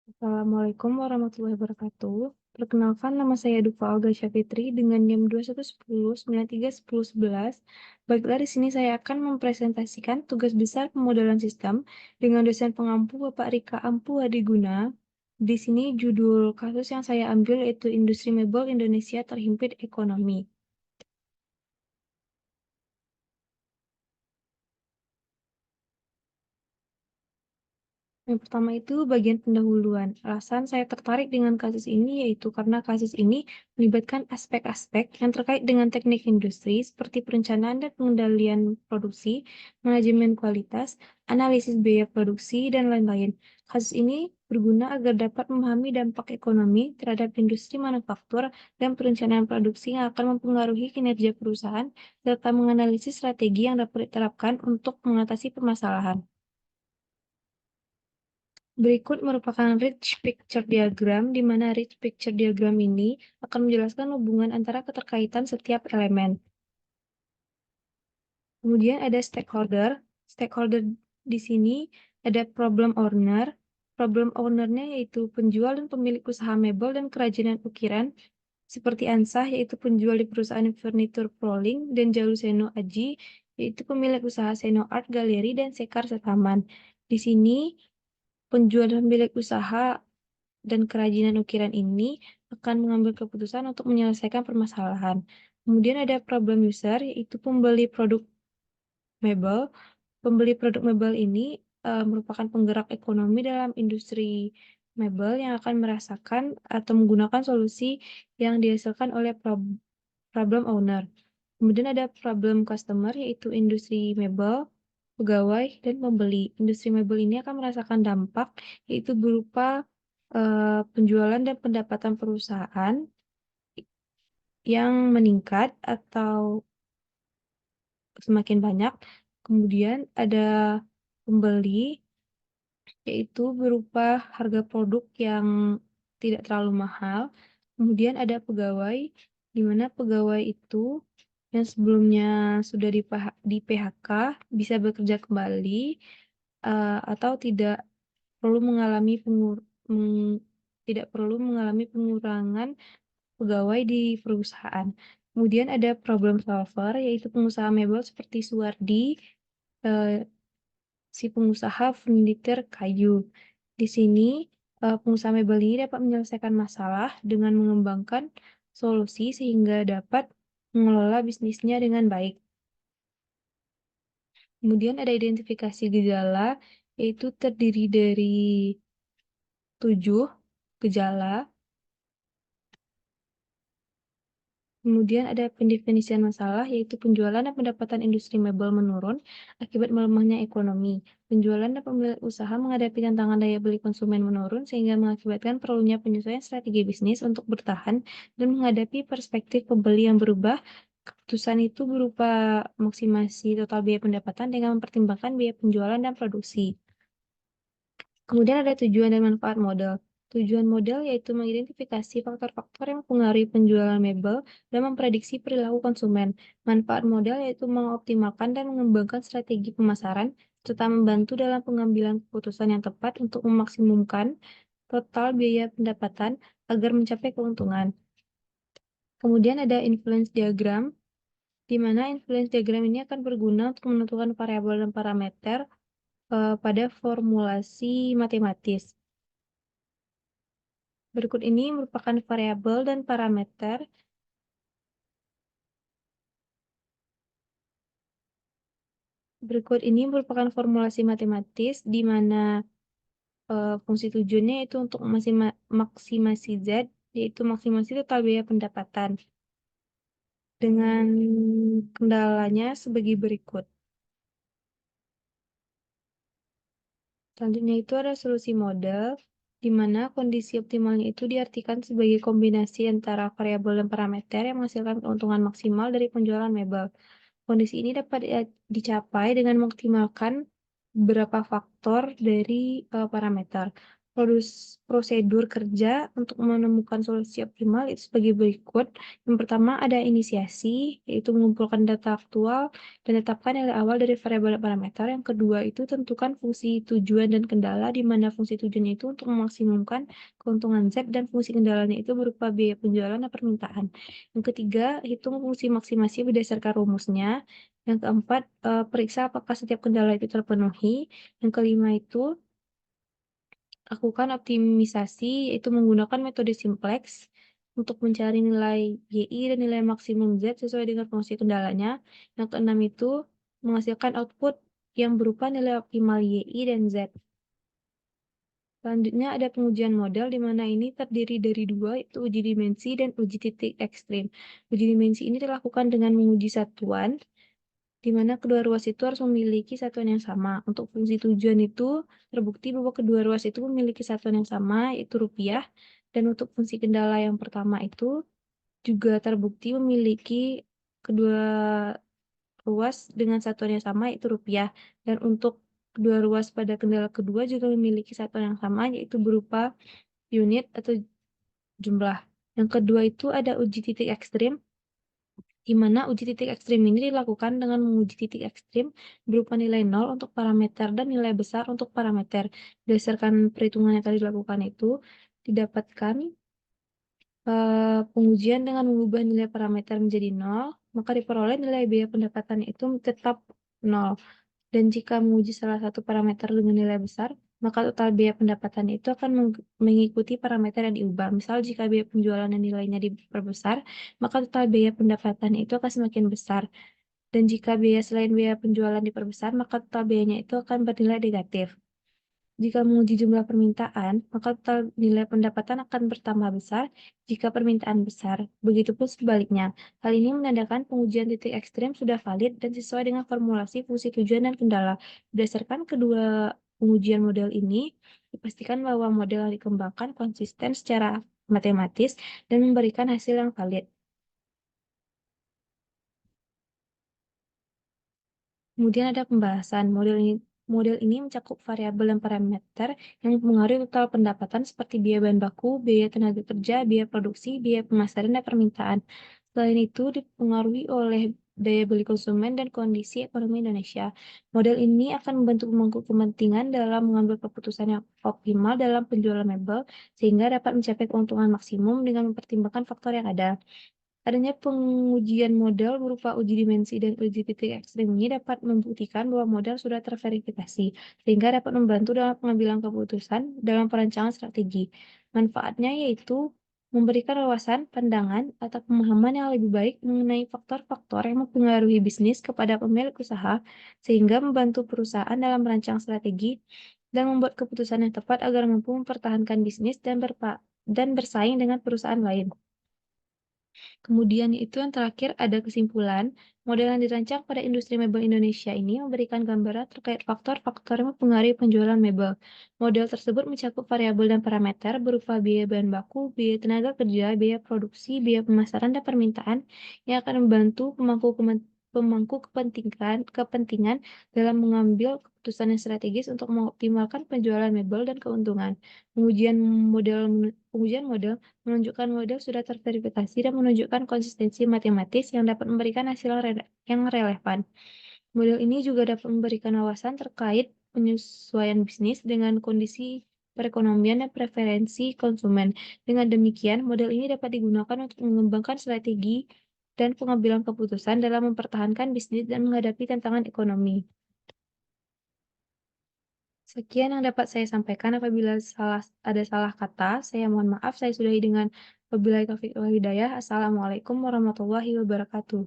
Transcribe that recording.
Assalamualaikum warahmatullahi wabarakatuh. Perkenalkan, nama saya Dufa Olga Syafitri dengan NIM 2110931011. Baiklah, di sini saya akan mempresentasikan tugas besar pemodelan sistem dengan dosen pengampu Bapak Rika Ampu Hadiguna. Di sini judul kasus yang saya ambil yaitu Industri Mebel Indonesia Terhimpit Ekonomi. Yang pertama itu bagian pendahuluan. Alasan saya tertarik dengan kasus ini yaitu karena kasus ini melibatkan aspek-aspek yang terkait dengan teknik industri seperti perencanaan dan pengendalian produksi, manajemen kualitas, analisis biaya produksi, dan lain-lain. Kasus ini berguna agar dapat memahami dampak ekonomi terhadap industri manufaktur dan perencanaan produksi yang akan mempengaruhi kinerja perusahaan, serta menganalisis strategi yang dapat diterapkan untuk mengatasi permasalahan. Berikut merupakan rich picture diagram, di mana rich picture diagram ini akan menjelaskan hubungan antara keterkaitan setiap elemen. Kemudian ada stakeholder. Stakeholder di sini ada problem owner. Problem owner-nya yaitu penjual dan pemilik usaha mebel dan kerajinan ukiran, seperti Ansah, yaitu penjual di perusahaan furnitur Proling, dan Jalu Seno Aji, yaitu pemilik usaha Seno Art Gallery dan Sekar Setaman. Di sini, penjual dan pemilik usaha dan kerajinan ukiran ini akan mengambil keputusan untuk menyelesaikan permasalahan. Kemudian ada problem user, yaitu pembeli produk mebel. Pembeli produk mebel ini merupakan penggerak ekonomi dalam industri mebel yang akan merasakan atau menggunakan solusi yang dihasilkan oleh problem owner. Kemudian ada problem customer, yaitu industri mebel, pegawai, dan pembeli. Industri mebel ini akan merasakan dampak, yaitu berupa penjualan dan pendapatan perusahaan yang meningkat atau semakin banyak. Kemudian ada pembeli, yaitu berupa harga produk yang tidak terlalu mahal. Kemudian ada pegawai, di mana pegawai itu yang sebelumnya sudah di PHK bisa bekerja kembali atau tidak perlu mengalami pengurangan pegawai di perusahaan. Kemudian ada problem solver, yaitu pengusaha mebel seperti Suwardi, si pengusaha furnitur kayu. Di sini, pengusaha mebel ini dapat menyelesaikan masalah dengan mengembangkan solusi sehingga dapat mengelola bisnisnya dengan baik. Kemudian ada identifikasi gejala, yaitu terdiri dari 7 gejala. Kemudian ada pendefinisian masalah, yaitu penjualan dan pendapatan industri mebel menurun akibat melemahnya ekonomi. Penjualan dan pemilik usaha menghadapi tantangan daya beli konsumen menurun, sehingga mengakibatkan perlunya penyesuaian strategi bisnis untuk bertahan dan menghadapi perspektif pembeli yang berubah. Keputusan itu berupa maksimasi total biaya pendapatan dengan mempertimbangkan biaya penjualan dan produksi. Kemudian ada tujuan dan manfaat model. Tujuan model yaitu mengidentifikasi faktor-faktor yang mempengaruhi penjualan mebel dan memprediksi perilaku konsumen. Manfaat model yaitu mengoptimalkan dan mengembangkan strategi pemasaran, serta membantu dalam pengambilan keputusan yang tepat untuk memaksimumkan total biaya pendapatan agar mencapai keuntungan. Kemudian ada influence diagram, di mana influence diagram ini akan berguna untuk menentukan variabel dan parameter pada formulasi matematis. Berikut ini merupakan variabel dan parameter. Berikut ini merupakan formulasi matematis di mana fungsi tujuannya yaitu untuk maksimasi Z, yaitu maksimasi total biaya pendapatan. Dengan kendalanya sebagai berikut. Selanjutnya itu ada solusi model, di mana kondisi optimalnya itu diartikan sebagai kombinasi antara variabel dan parameter yang menghasilkan keuntungan maksimal dari penjualan mebel. Kondisi ini dapat dicapai dengan mengoptimalkan beberapa faktor dari parameter. prosedur kerja untuk menemukan solusi optimal itu sebagai berikut. Yang pertama ada inisiasi, yaitu mengumpulkan data aktual dan tetapkan nilai awal dari variabel parameter. Yang kedua itu tentukan fungsi tujuan dan kendala, di mana fungsi tujuannya itu untuk memaksimumkan keuntungan Z dan fungsi kendalanya itu berupa biaya penjualan dan permintaan. Yang ketiga, hitung fungsi maksimasi berdasarkan rumusnya. Yang keempat, periksa apakah setiap kendala itu terpenuhi. Yang kelima itu lakukan optimisasi, yaitu menggunakan metode simplex untuk mencari nilai YI dan nilai maksimum Z sesuai dengan fungsi kendalanya. Yang keenam itu menghasilkan output yang berupa nilai optimal YI dan Z. Selanjutnya ada pengujian model, di mana ini terdiri dari dua, yaitu uji dimensi dan uji titik ekstrim. Uji dimensi ini dilakukan dengan menguji satuan, di mana kedua ruas itu harus memiliki satuan yang sama. Untuk fungsi tujuan itu terbukti bahwa kedua ruas itu memiliki satuan yang sama, yaitu rupiah. Dan untuk fungsi kendala yang pertama itu juga terbukti memiliki kedua ruas dengan satuan yang sama, yaitu rupiah. Dan untuk kedua ruas pada kendala kedua juga memiliki satuan yang sama, yaitu berupa unit atau jumlah. Yang kedua itu ada uji titik ekstrim, di mana uji titik ekstrim ini dilakukan dengan menguji titik ekstrim berupa nilai 0 untuk parameter dan nilai besar untuk parameter. Berdasarkan perhitungan yang tadi dilakukan itu, didapatkan pengujian dengan mengubah nilai parameter menjadi 0, maka diperoleh nilai biaya pendapatan itu tetap 0. Dan jika menguji salah satu parameter dengan nilai besar, maka total biaya pendapatan itu akan mengikuti parameter yang diubah. Misal jika biaya penjualan dan nilainya diperbesar, maka total biaya pendapatan itu akan semakin besar. Dan jika biaya selain biaya penjualan diperbesar, maka total biayanya itu akan bernilai negatif. Jika menguji jumlah permintaan, maka total nilai pendapatan akan bertambah besar jika permintaan besar. Begitupun sebaliknya. Hal ini menandakan pengujian titik ekstrim sudah valid dan sesuai dengan formulasi fungsi tujuan dan kendala. Berdasarkan kedua pengujian model ini, dipastikan bahwa model yang dikembangkan konsisten secara matematis dan memberikan hasil yang valid. Kemudian ada pembahasan. Model ini mencakup variabel dan parameter yang mempengaruhi total pendapatan seperti biaya bahan baku, biaya tenaga kerja, biaya produksi, biaya pemasaran, dan permintaan. Selain itu, dipengaruhi oleh daya beli konsumen dan kondisi ekonomi Indonesia. Model ini akan membantu pemangku kepentingan dalam mengambil keputusan yang optimal dalam penjualan mebel, sehingga dapat mencapai keuntungan maksimum dengan mempertimbangkan faktor yang ada. Adanya pengujian model berupa uji dimensi dan uji titik ekstrim ini dapat membuktikan bahwa model sudah terverifikasi, sehingga dapat membantu dalam pengambilan keputusan dalam perancangan strategi. Manfaatnya yaitu memberikan wawasan, pandangan, atau pemahaman yang lebih baik mengenai faktor-faktor yang mempengaruhi bisnis kepada pemilik usaha, sehingga membantu perusahaan dalam merancang strategi dan membuat keputusan yang tepat agar mampu mempertahankan bisnis dan bersaing dengan perusahaan lain. Kemudian itu yang terakhir ada kesimpulan, model yang dirancang pada industri mebel Indonesia ini memberikan gambaran terkait faktor-faktor yang mempengaruhi penjualan mebel. Model tersebut mencakup variabel dan parameter berupa biaya bahan baku, biaya tenaga kerja, biaya produksi, biaya pemasaran, dan permintaan yang akan membantu pemangku kepentingan dalam mengambil keputusan yang strategis untuk mengoptimalkan penjualan mebel dan keuntungan. Pengujian model menunjukkan model sudah terverifikasi dan menunjukkan konsistensi matematis yang dapat memberikan hasil yang relevan. Model ini juga dapat memberikan wawasan terkait penyesuaian bisnis dengan kondisi perekonomian dan preferensi konsumen. Dengan demikian, model ini dapat digunakan untuk mengembangkan strategi dan pengambilan keputusan dalam mempertahankan bisnis dan menghadapi tantangan ekonomi. Sekian yang dapat saya sampaikan. Apabila ada salah kata, saya mohon maaf. Saya sudahi dengan wabillahi taufiq wal hidayah. Assalamualaikum warahmatullahi wabarakatuh.